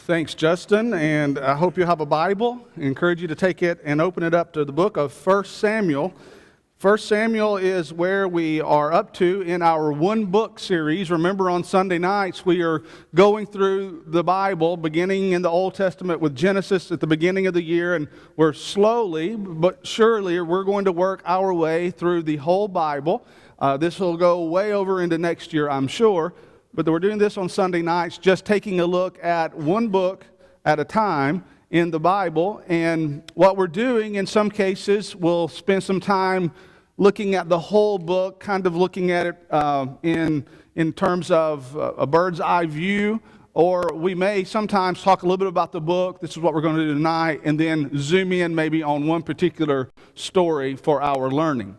Thanks, Justin, and I hope you have a Bible. I encourage you to take it and open it up to the book of 1 Samuel. 1 Samuel is where we are up to in our one-book series. Remember, on Sunday nights, we are going through the Bible, beginning in the Old Testament with Genesis at the beginning of the year, and we're slowly but surely we're going to work our way through the whole Bible. This will go way over into next year, I'm sure. But we're doing this on Sunday nights, just taking a look at one book at a time in the Bible. And what we're doing in some cases, we'll spend some time looking at the whole book, kind of looking at it in terms of a bird's eye view. Or we may sometimes talk a little bit about the book. This is what we're going to do tonight. And then zoom in maybe on one particular story for our learning.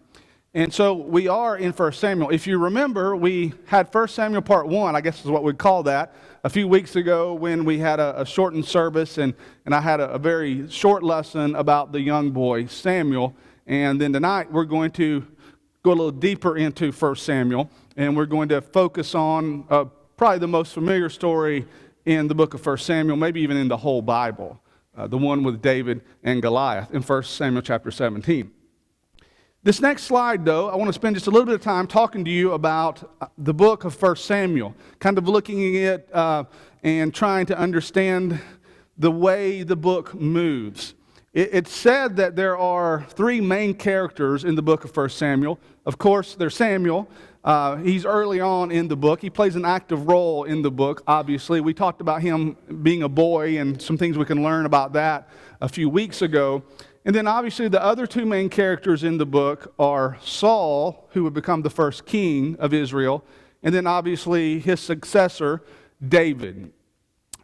And so we are in 1 Samuel. If you remember, we had 1 Samuel part 1, I guess is what we'd call that, a few weeks ago when we had a shortened service, and I had a very short lesson about the young boy, Samuel. And then tonight we're going to go a little deeper into 1 Samuel, and we're going to focus on probably the most familiar story in the book of 1 Samuel, maybe even in the whole Bible, the one with David and Goliath in 1 Samuel chapter 17. This next slide, though, I want to spend just a little bit of time talking to you about the book of 1 Samuel, kind of looking at it and trying to understand the way the book moves. It's said that there are three main characters in the book of 1 Samuel. Of course, there's Samuel. He's early on in the book. He plays an active role in the book, obviously. We talked about him being a boy and some things we can learn about that a few weeks ago. And then obviously the other two main characters in the book are Saul, who would become the first king of Israel, and then obviously his successor, David.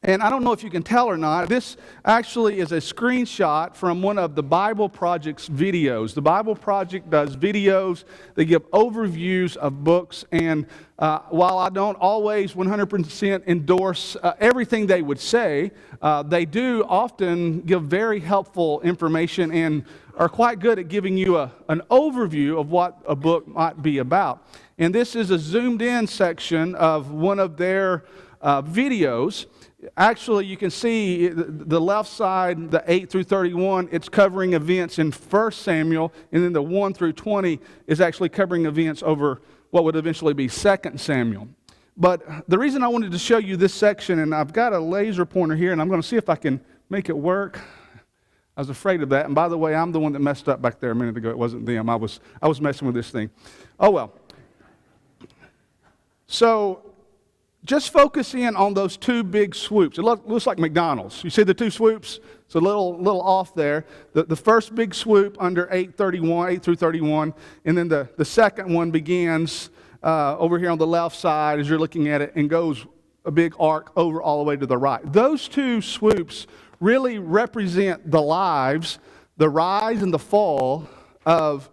And I don't know if you can tell or not, this actually is a screenshot from one of the Bible Project's videos. The Bible Project does videos. They give overviews of books, and while I don't always 100% endorse everything they would say, they do often give very helpful information and are quite good at giving you an overview of what a book might be about. And this is a zoomed-in section of one of their videos. Actually, you can see the left side, the 8 through 31, it's covering events in 1 Samuel, and then the 1 through 20 is actually covering events over what would eventually be 2 Samuel. But the reason I wanted to show you this section, and I've got a laser pointer here, and I'm going to see if I can make it work. I was afraid of that. And by the way, I'm the one that messed up back there a minute ago. It wasn't them. I was messing with this thing. Oh, well. So just focus in on those two big swoops. It looks like McDonald's. You see the two swoops? It's a little off there. The first big swoop under 8 through 31, and then the second one begins over here on the left side as you're looking at it and goes a big arc over all the way to the right. Those two swoops really represent the lives, the rise and the fall of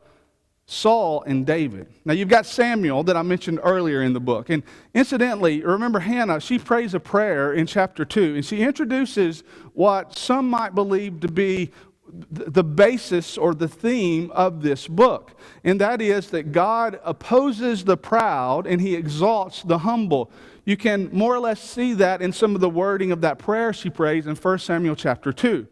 Saul and David. Now you've got Samuel that I mentioned earlier in the book. And incidentally, remember Hannah, she prays a prayer in chapter 2, and she introduces what some might believe to be the basis or the theme of this book. And that is that God opposes the proud and He exalts the humble. You can more or less see that in some of the wording of that prayer she prays in 1 Samuel chapter 2.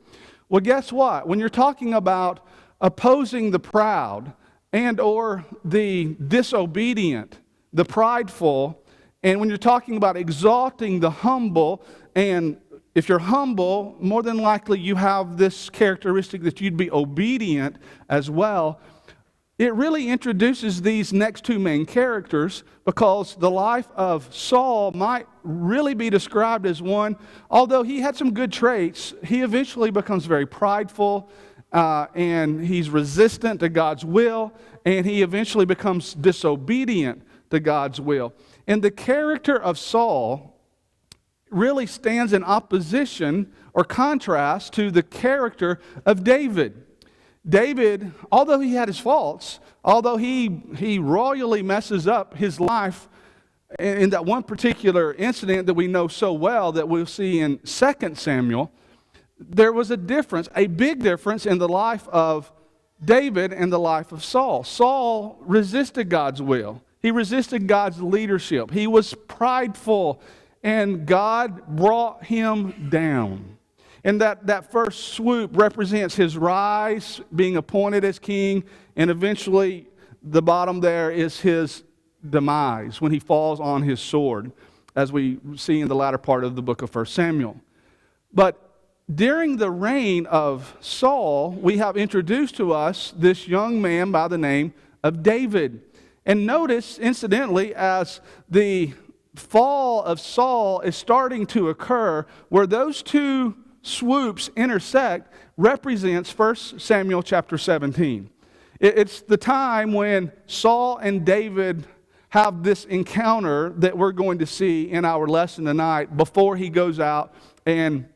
Well, guess what? When you're talking about opposing the proud, and or the disobedient, the prideful, and when you're talking about exalting the humble, and if you're humble, more than likely you have this characteristic that you'd be obedient as well. It really introduces these next two main characters because the life of Saul might really be described as one, although he had some good traits, he eventually becomes very prideful, and he's resistant to God's will, and he eventually becomes disobedient to God's will. And the character of Saul really stands in opposition or contrast to the character of David. David, although he had his faults, although he royally messes up his life in that one particular incident that we know so well that we'll see in 2 Samuel, there was a difference, a big difference in the life of David and the life of Saul. Saul resisted God's will. He resisted God's leadership. He was prideful and God brought him down. And that first swoop represents his rise, being appointed as king, and eventually the bottom there is his demise when he falls on his sword, as we see in the latter part of the book of 1 Samuel. But during the reign of Saul, we have introduced to us this young man by the name of David. And notice, incidentally, as the fall of Saul is starting to occur, where those two swoops intersect, represents 1 Samuel chapter 17. It's the time when Saul and David have this encounter that we're going to see in our lesson tonight before he goes out and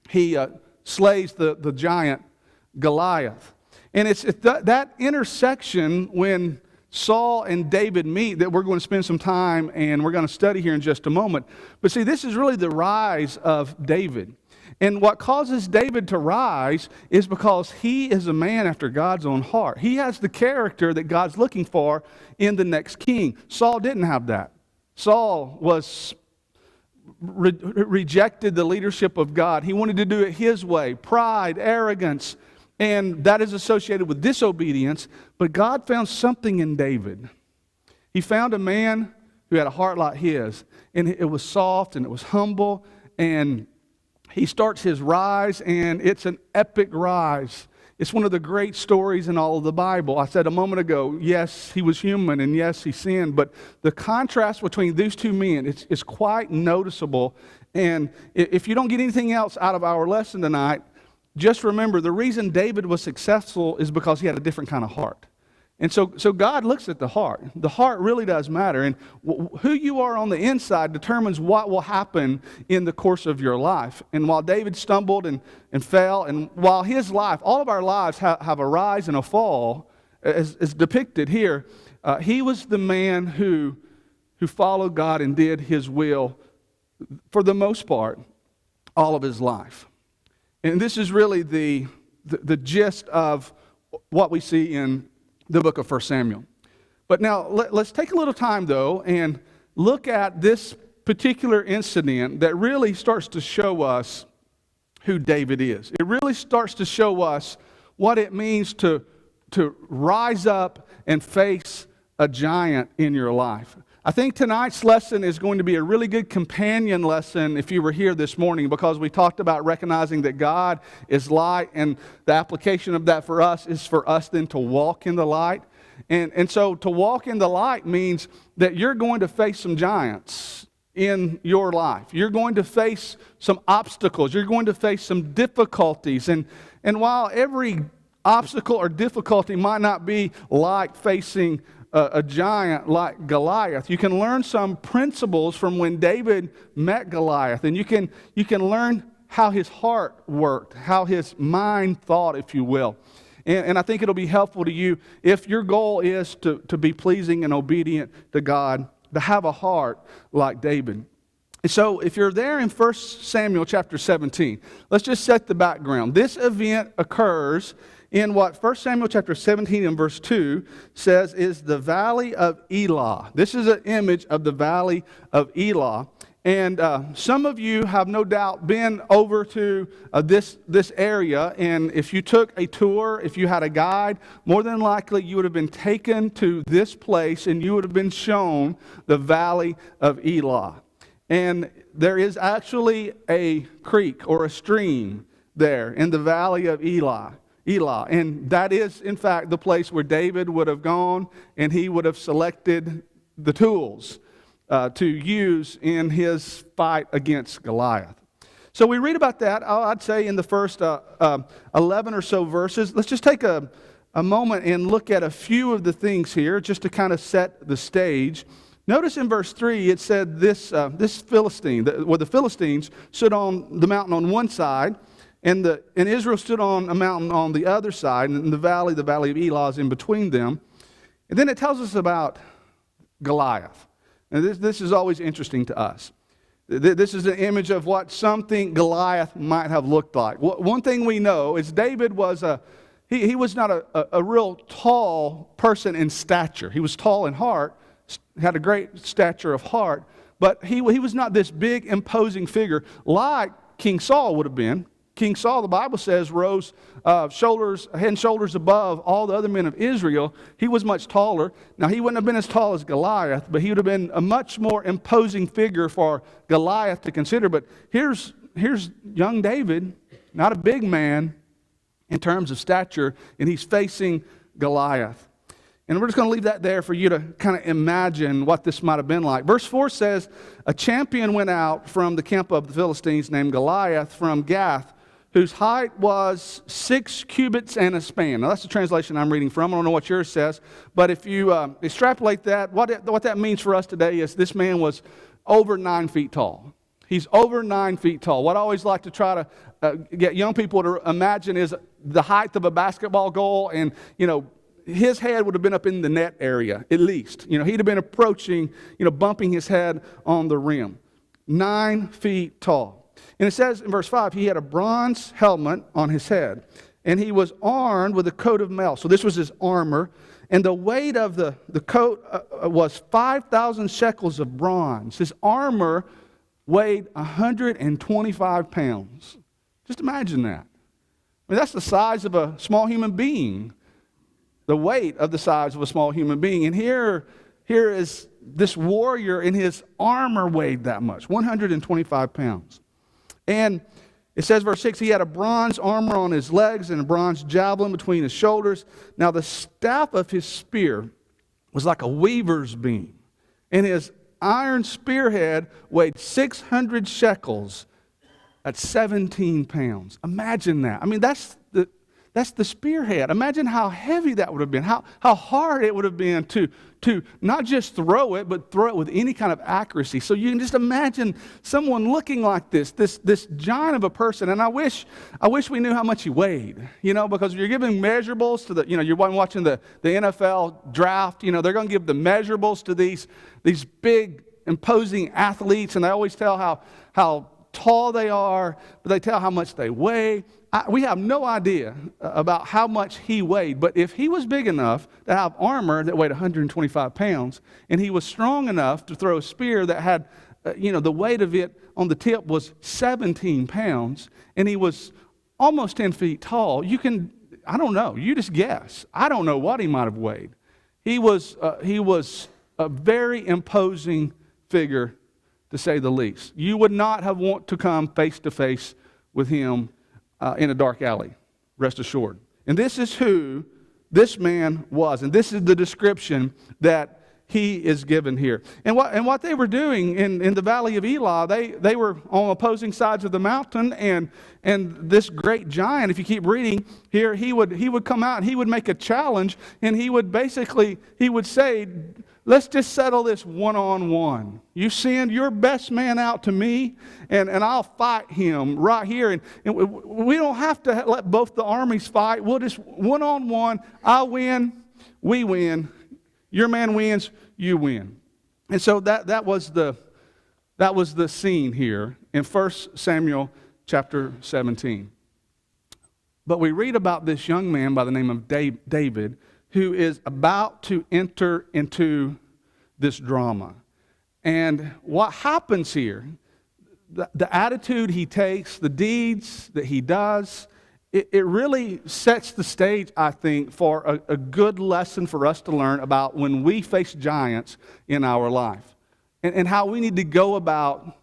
he slays the giant Goliath. And it's that intersection when Saul and David meet that we're going to spend some time and we're going to study here in just a moment. But see, this is really the rise of David. And what causes David to rise is because he is a man after God's own heart. He has the character that God's looking for in the next king. Saul didn't have that. Saul was rejected the leadership of God. He wanted to do it his way. Pride, arrogance, and that is associated with disobedience. But God found something in David. He found a man who had a heart like his, and it was soft and it was humble, and he starts his rise, and it's an epic rise. It's one of the great stories in all of the Bible. I said a moment ago, yes, he was human, and yes, he sinned, but the contrast between these two men is quite noticeable. And if you don't get anything else out of our lesson tonight, just remember the reason David was successful is because he had a different kind of heart. And so God looks at the heart. The heart really does matter. And who you are on the inside determines what will happen in the course of your life. And while David stumbled and fell, and while his life, all of our lives have a rise and a fall, as depicted here, he was the man who followed God and did his will, for the most part, all of his life. And this is really the gist of what we see in the book of 1 Samuel. But now let's take a little time, though, and look at this particular incident that really starts to show us who David is. It really starts to show us what it means to rise up and face a giant in your life. I think tonight's lesson is going to be a really good companion lesson if you were here this morning, because we talked about recognizing that God is light, and the application of that for us is for us then to walk in the light. And so to walk in the light means that you're going to face some giants in your life. You're going to face some obstacles. You're going to face some difficulties. And while every obstacle or difficulty might not be like facing a giant like Goliath, you can learn some principles from when David met Goliath, and you can learn how his heart worked, how his mind thought, if you will. And I think it'll be helpful to you if your goal is to be pleasing and obedient to God, to have a heart like David. And so if you're there in 1 Samuel chapter 17, let's just set the background. This event occurs in what 1 Samuel chapter 17 and verse 2 says is the valley of Elah. This is an image of the valley of Elah. And some of you have no doubt been over to this area, and if you took a tour, if you had a guide, more than likely you would have been taken to this place and you would have been shown the valley of Elah. And there is actually a creek or a stream there in the valley of Elah. And that is, in fact, the place where David would have gone, and he would have selected the tools to use in his fight against Goliath. So we read about that, I'd say, in the first 11 or so verses. Let's just take a moment and look at a few of the things here just to kind of set the stage. Notice in verse 3 it said this Philistine, where the Philistines stood on the mountain on one side, and Israel stood on a mountain on the other side, and the valley of Elah is in between them. And then it tells us about Goliath. And this is always interesting to us. This is an image of what some think Goliath might have looked like. One thing we know is David was he was not a real tall person in stature. He was tall in heart, had a great stature of heart, But he was not this big, imposing figure like King Saul would have been. King Saul, the Bible says, rose head and shoulders above all the other men of Israel. He was much taller. Now, he wouldn't have been as tall as Goliath, but he would have been a much more imposing figure for Goliath to consider. But here's young David, not a big man in terms of stature, and he's facing Goliath. And we're just going to leave that there for you to kind of imagine what this might have been like. Verse 4 says, a champion went out from the camp of the Philistines named Goliath from Gath, whose height was 6 cubits and a span. Now, that's the translation I'm reading from. I don't know what yours says. But if you extrapolate that, what that means for us today is this man was over 9 feet tall. He's over 9 feet tall. What I always like to try to get young people to imagine is the height of a basketball goal, and, his head would have been up in the net area, at least. He'd have been approaching, bumping his head on the rim. 9 feet tall. And it says in verse 5, he had a bronze helmet on his head, and he was armed with a coat of mail. So this was his armor. And the weight of the coat was 5,000 shekels of bronze. His armor weighed 125 pounds. Just imagine that. I mean, that's the size of a small human being. The weight of the size of a small human being. And here is this warrior, and his armor weighed that much, 125 pounds. And it says, verse 6, he had a bronze armor on his legs and a bronze javelin between his shoulders. Now the staff of his spear was like a weaver's beam, and his iron spearhead weighed 600 shekels at 17 pounds. Imagine that. I mean, that's the spearhead. Imagine how heavy that would have been, how hard it would have been to not just throw it, but throw it with any kind of accuracy. So you can just imagine someone looking like this giant of a person. And I wish we knew how much he weighed, because you're giving measurables to you're watching the NFL draft, they're going to give the measurables to these big, imposing athletes, and they always tell how tall they are, but they tell how much they weigh. We have no idea about how much he weighed, but if he was big enough to have armor that weighed 125 pounds, and he was strong enough to throw a spear that had, the weight of it on the tip was 17 pounds, and he was almost 10 feet tall, I don't know, you just guess. I don't know what he might have weighed. He was a very imposing figure, to say the least. You would not have want to come face to face with him in a dark alley, rest assured. And this is who this man was, and this is the description that he is given here. And what they were doing in the valley of Elah, they were on opposing sides of the mountain, and this great giant, if you keep reading here, he would come out and he would make a challenge, and he would say, let's just settle this one-on-one. You send your best man out to me, and I'll fight him right here. And we don't have to let both the armies fight. We'll just one-on-one. I win, we win. Your man wins, you win. And so that was the scene here in 1 Samuel chapter 17. But we read about this young man by the name of David, who is about to enter into this drama. And what happens here, the attitude he takes, the deeds that he does, it really sets the stage, I think, for a good lesson for us to learn about when we face giants in our life, and how we need to go about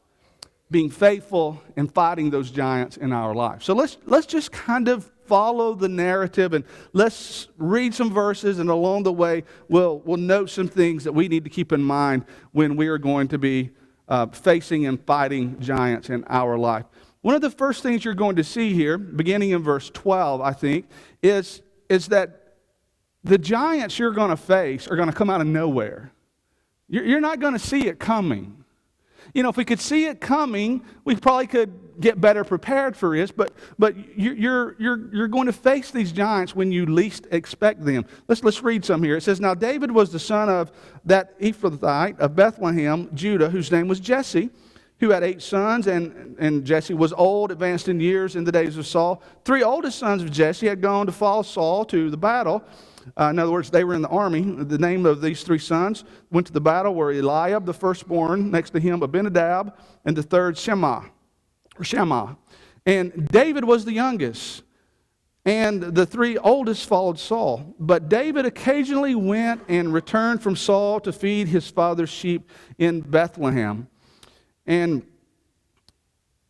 being faithful and fighting those giants in our life. So let's just kind of follow the narrative, and let's read some verses, and along the way we'll note some things that we need to keep in mind when we are going to be facing and fighting giants in our life. One of the first things you're going to see here, beginning in verse 12, I think, is that the giants you're going to face are going to come out of nowhere. You're not going to see it coming. If we could see it coming, we probably could get better prepared for it, but you're going to face these giants when you least expect them. Let's read some here. It says, now David was the son of that Ephrathite of Bethlehem, Judah, whose name was Jesse, who had 8 sons, and Jesse was old, advanced in years in the days of Saul. 3 oldest sons of Jesse had gone to follow Saul to the battle, In other words, they were in the army. The name of these three sons went to the battle were Eliab, the firstborn, next to him Abinadab, and the third Shammah. And David was the youngest. And the three oldest followed Saul. But David occasionally went and returned from Saul to feed his father's sheep in Bethlehem. And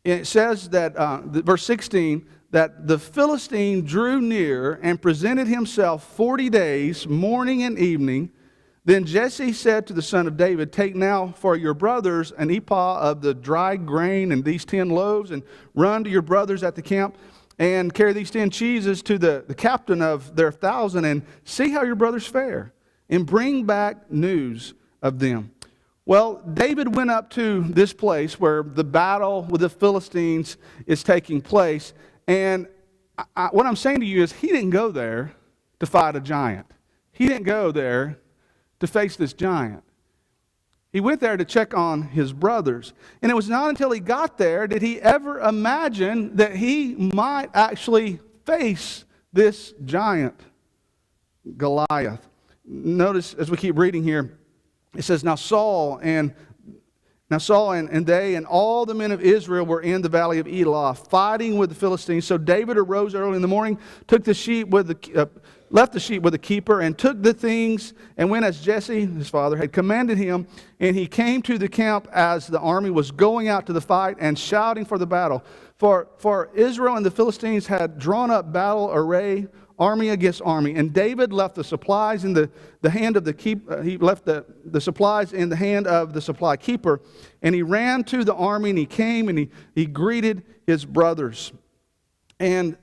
it says that, verse 16, that the Philistine drew near and presented himself 40 days, morning and evening. Then Jesse said to the son of David, take now for your brothers an ephah of the dried grain and these 10 loaves, and run to your brothers at the camp, and carry these 10 cheeses to the captain of their 1,000, and see how your brothers fare, and bring back news of them. Well, David went up to this place where the battle with the Philistines is taking place, and what I'm saying to you is he didn't go there to fight a giant. He didn't go there to face this giant. He went there to check on his brothers. And it was not until he got there did he ever imagine that he might actually face this giant, Goliath. Notice as we keep reading here, it says, Now Saul and they and all the men of Israel were in the valley of Elah, fighting with the Philistines. So David arose early in the morning, left the sheep with the keeper, and took the things, and went as Jesse, his father, had commanded him. And he came to the camp as the army was going out to the fight and shouting for the battle. For Israel and the Philistines had drawn up battle array, army against army. And David left the supplies in the hand of the keeper. He left the supplies in the hand of the supply keeper. And he ran to the army, and he came and he greeted his brothers. And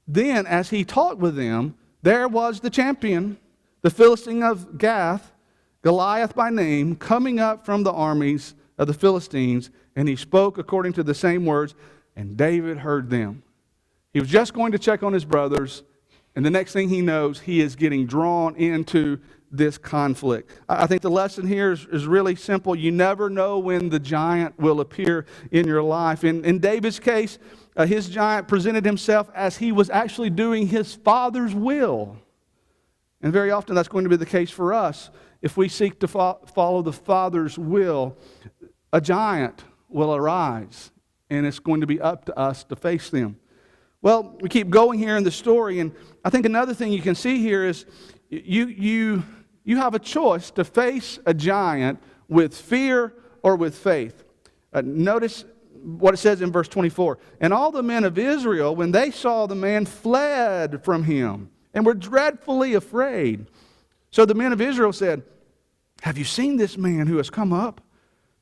then as he talked with them, there was the champion, the Philistine of Gath, Goliath by name, coming up from the armies of the Philistines. And he spoke according to the same words, and David heard them. He was just going to check on his brothers, and the next thing he knows, he is getting drawn into this conflict. I think the lesson here is really simple. You never know when the giant will appear in your life. In David's case, his giant presented himself as he was actually doing his father's will. And very often that's going to be the case for us. If we seek to follow the Father's will, a giant will arise, and it's going to be up to us to face them. Well, we keep going here in the story, and I think another thing you can see here is you have a choice to face a giant with fear or with faith. Notice what it says in verse 24. And all the men of Israel, when they saw the man, fled from him and were dreadfully afraid. So the men of Israel said, Have you seen this man who has come up?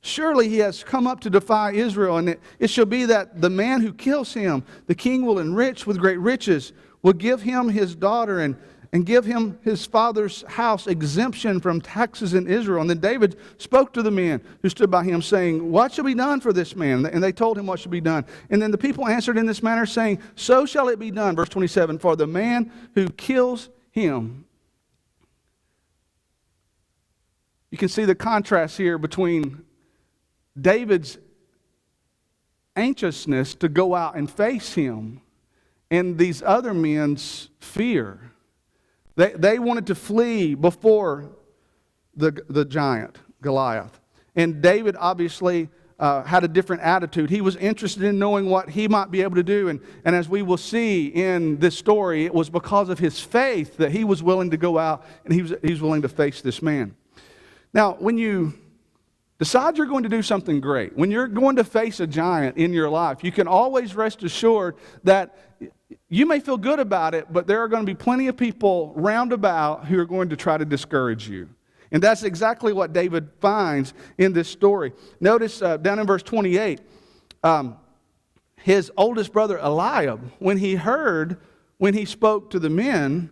Surely he has come up to defy Israel, and it shall be that the man who kills him, the king will enrich with great riches, will give him his daughter, and give him his father's house exemption from taxes in Israel. And then David spoke to the men who stood by him, saying, What shall be done for this man? And they told him what should be done. And then the people answered in this manner, saying, So shall it be done. Verse 27, For the man who kills him. You can see the contrast here between David's anxiousness to go out and face him and these other men's fear. They wanted to flee before the giant, Goliath. And David obviously had a different attitude. He was interested in knowing what he might be able to do. And as we will see in this story, it was because of his faith that he was willing to go out and he was willing to face this man. Now, when you decide you're going to do something great, when you're going to face a giant in your life, you can always rest assured that you may feel good about it, but there are going to be plenty of people round about who are going to try to discourage you. And that's exactly what David finds in this story. Notice down in verse 28, his oldest brother Eliab, when he spoke to the men,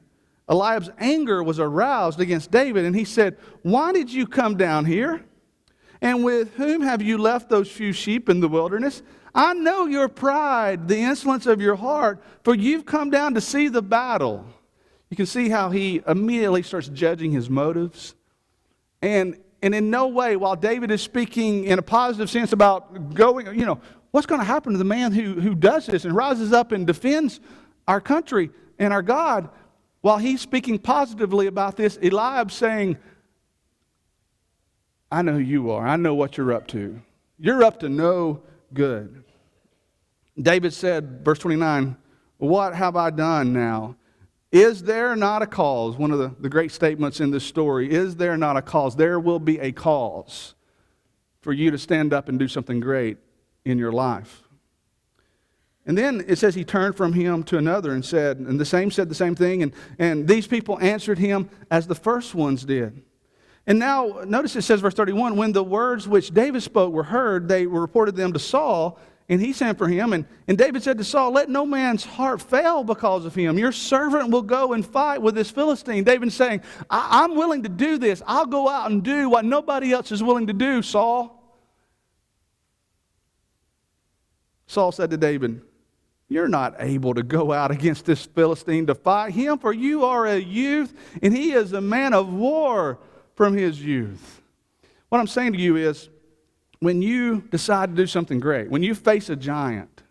Eliab's anger was aroused against David, and he said, Why did you come down here? And with whom have you left those few sheep in the wilderness? I know your pride, the insolence of your heart, for you've come down to see the battle. You can see how he immediately starts judging his motives. And in no way, while David is speaking in a positive sense about going, what's going to happen to the man who does this and rises up and defends our country and our God, while he's speaking positively about this, Eliab's saying, I know who you are. I know what you're up to. You're up to no good. David said, verse 29, what have I done now? Is there not a cause? One of the great statements in this story. Is there not a cause? There will be a cause for you to stand up and do something great in your life. And then it says he turned from him to another and said the same thing. And these people answered him as the first ones did. And now, notice it says, verse 31, when the words which David spoke were heard, they reported them to Saul, and he sent for him. And David said to Saul, let no man's heart fail because of him. Your servant will go and fight with this Philistine. David's saying, I'm willing to do this. I'll go out and do what nobody else is willing to do, Saul. Saul said to David, you're not able to go out against this Philistine to fight him, for you are a youth, and he is a man of war from his youth. What I'm saying to you is, when you decide to do something great, when you face a giant,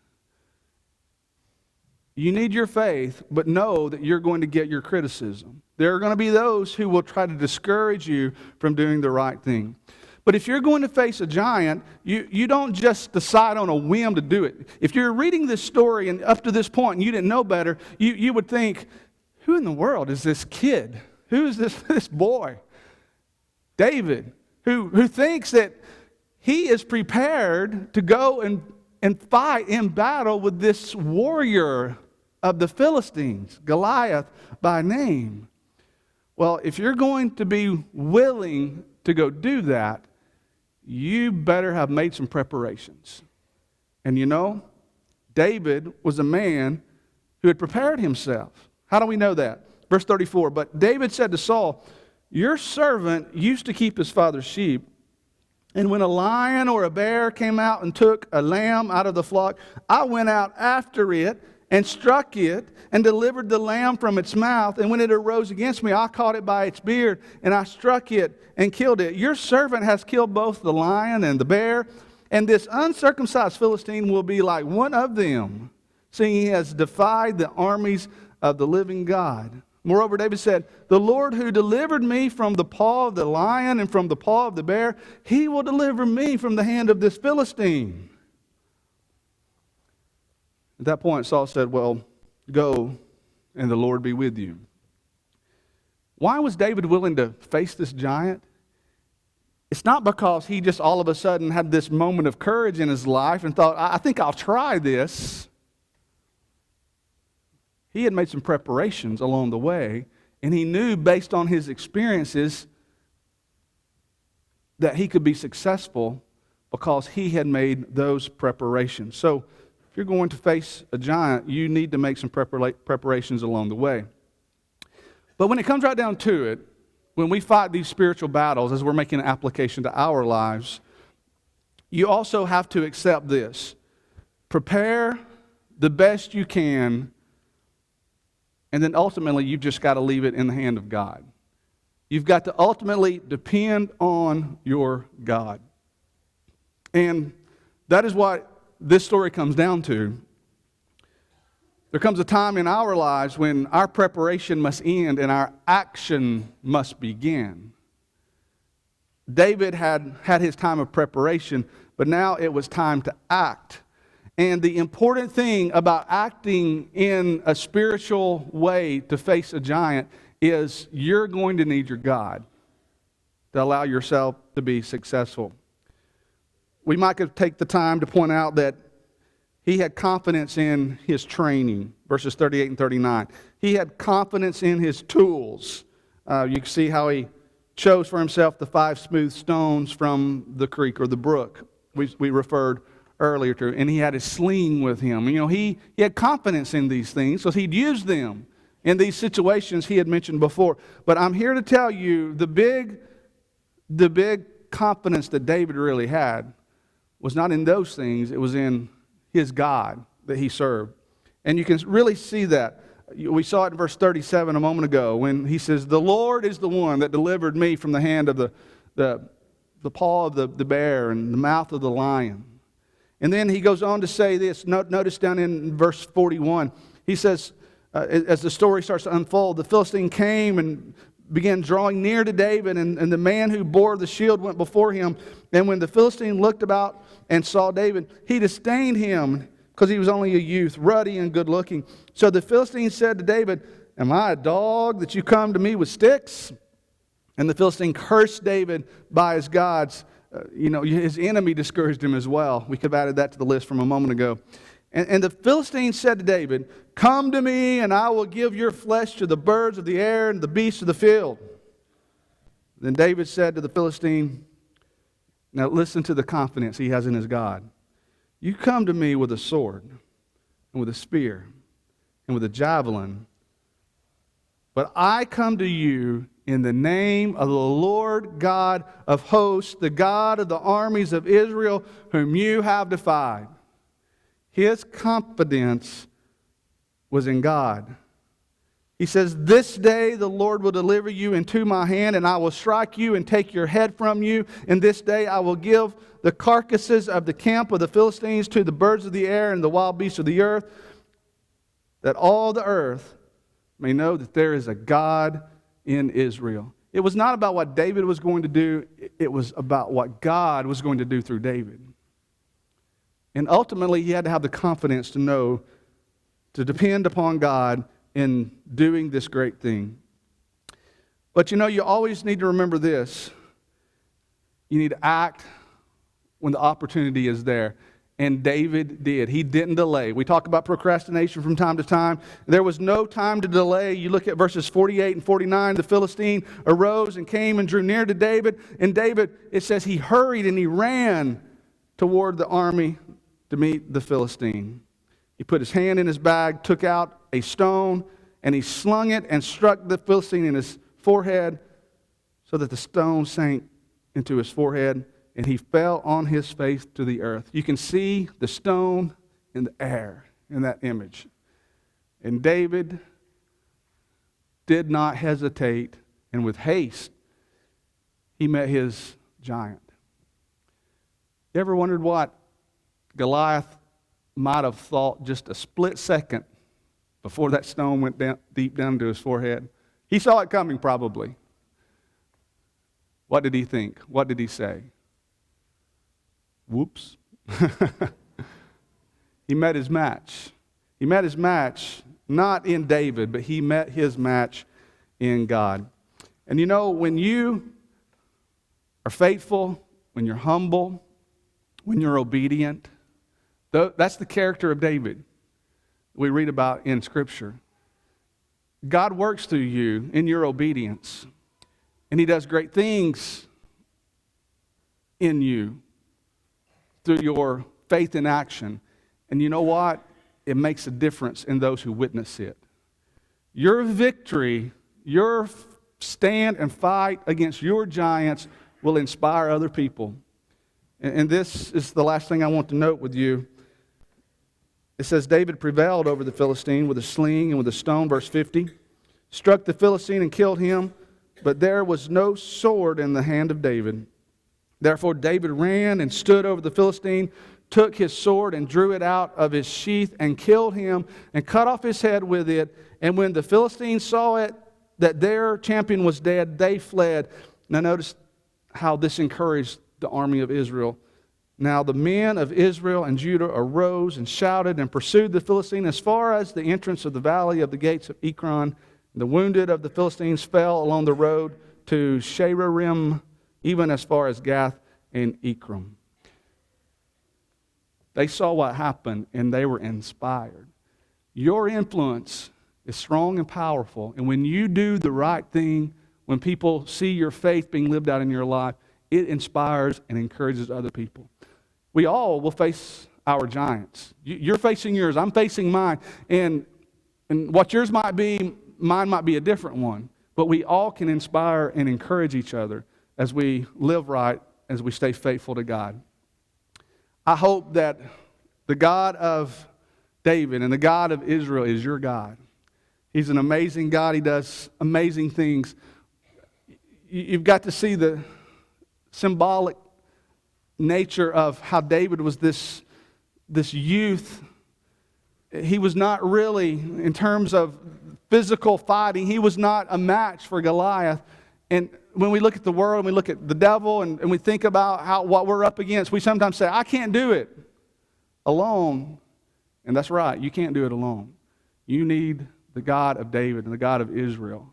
you need your faith, but know that you're going to get your criticism. There are going to be those who will try to discourage you from doing the right thing. But if you're going to face a giant, you don't just decide on a whim to do it. If you're reading this story and up to this point and you didn't know better, you would think, who in the world is this kid? Who is this boy? David, who thinks that he is prepared to go and fight in battle with this warrior of the Philistines, Goliath by name. Well, if you're going to be willing to go do that, you better have made some preparations. And you know, David was a man who had prepared himself. How do we know that? Verse 34, but David said to Saul, your servant used to keep his father's sheep, and when a lion or a bear came out and took a lamb out of the flock, I went out after it and struck it and delivered the lamb from its mouth. And when it arose against me, I caught it by its beard and I struck it and killed it. Your servant has killed both the lion and the bear, and this uncircumcised Philistine will be like one of them, seeing he has defied the armies of the living God. Moreover, David said, the Lord who delivered me from the paw of the lion and from the paw of the bear, he will deliver me from the hand of this Philistine. At that point, Saul said, well, go and the Lord be with you. Why was David willing to face this giant? It's not because he just all of a sudden had this moment of courage in his life and thought, I think I'll try this. He had made some preparations along the way, and he knew based on his experiences that he could be successful because he had made those preparations. So if you're going to face a giant, you need to make some preparations along the way. But when it comes right down to it, when we fight these spiritual battles, as we're making an application to our lives, you also have to accept this. Prepare the best you can, and then ultimately you've just got to leave it in the hand of God. You've got to ultimately depend on your God. And that is what this story comes down to. There comes a time in our lives when our preparation must end and our action must begin. David had his time of preparation, but now it was time to act. And the important thing about acting in a spiritual way to face a giant is you're going to need your God to allow yourself to be successful. We might could take the time to point out that he had confidence in his training, verses 38 and 39. He had confidence in his tools. You can see how he chose for himself the 5 smooth stones from the creek or the brook we referred earlier to, and he had his sling with him. You know, he had confidence in these things, so he'd use them in these situations he had mentioned before. But I'm here to tell you the big confidence that David really had was not in those things, it was in his God that he served. And you can really see that. We saw it in verse 37 a moment ago when he says, the Lord is the one that delivered me from the hand of the paw of the bear and the mouth of the lion. And then he goes on to say this. Notice down in verse 41, he says, as the story starts to unfold, the Philistine came and began drawing near to David, and the man who bore the shield went before him. And when the Philistine looked about and saw David, he disdained him because he was only a youth, ruddy and good looking. So the Philistine said to David, "Am I a dog that you come to me with sticks?" And the Philistine cursed David by his gods. His enemy discouraged him as well. We could have added that to the list from a moment ago. And the Philistine said to David, "Come to me, and I will give your flesh to the birds of the air and the beasts of the field." Then David said to the Philistine, now listen to the confidence he has in his God. "You come to me with a sword and with a spear and with a javelin, but I come to you in the name of the Lord God of hosts, the God of the armies of Israel, whom you have defied." His confidence was in God. He says, "This day the Lord will deliver you into my hand, and I will strike you and take your head from you. And this day I will give the carcasses of the camp of the Philistines to the birds of the air and the wild beasts of the earth, that all the earth may know that there is a God in Israel." It was not about what David was going to do. It was about what God was going to do through David. And ultimately, he had to have the confidence to know, to depend upon God in doing this great thing. But you always need to remember this. You need to act when the opportunity is there. And David did. He didn't delay. We talk about procrastination from time to time. There was no time to delay. You look at verses 48 and 49. The Philistine arose and came and drew near to David. And David, it says, he hurried and he ran toward the army to meet the Philistine. He put his hand in his bag, took out a stone, and he slung it and struck the Philistine in his forehead so that the stone sank into his forehead, and he fell on his face to the earth. You can see the stone in the air in that image. And David did not hesitate, and with haste, he met his giant. You ever wondered what Goliath might have thought just a split second before that stone went down, deep down to his forehead? He saw it coming probably. What did he think? What did he say? Whoops. He met his match. He met his match not in David, but he met his match in God. And when you are faithful, when you're humble, when you're obedient, that's the character of David we read about in Scripture. God works through you in your obedience, and He does great things in you through your faith in action. And you know what? It makes a difference in those who witness it. Your victory, your stand and fight against your giants will inspire other people. And this is the last thing I want to note with you. It says, David prevailed over the Philistine with a sling and with a stone, verse 50. Struck the Philistine and killed him, but there was no sword in the hand of David. Therefore David ran and stood over the Philistine, took his sword and drew it out of his sheath and killed him and cut off his head with it. And when the Philistines saw it, that their champion was dead, they fled. Now notice how this encouraged the army of Israel. Now the men of Israel and Judah arose and shouted and pursued the Philistine as far as the entrance of the valley of the gates of Ekron. The wounded of the Philistines fell along the road to Shararim, even as far as Gath and Ekron. They saw what happened and they were inspired. Your influence is strong and powerful, and when you do the right thing, when people see your faith being lived out in your life, it inspires and encourages other people. We all will face our giants. You're facing yours, I'm facing mine. And what yours might be, mine might be a different one. But we all can inspire and encourage each other as we live right, as we stay faithful to God. I hope that the God of David and the God of Israel is your God. He's an amazing God. He does amazing things. You've got to see the symbolic nature of how David was this youth he was not really, in terms of physical fighting, he was not a match for Goliath. And when we look at the world, and we look at the devil, and we think about what we're up against, we sometimes say, I can't do it alone. And that's right, you can't do it alone. You need the God of David and the God of Israel.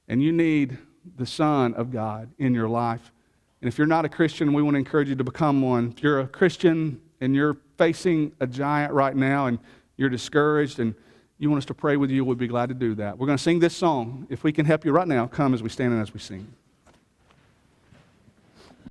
And you need the Son of God in your life. And if you're not a Christian, we want to encourage you to become one. If you're a Christian and you're facing a giant right now and you're discouraged and you want us to pray with you, we'd be glad to do that. We're going to sing this song. If we can help you right now, come as we stand and as we sing.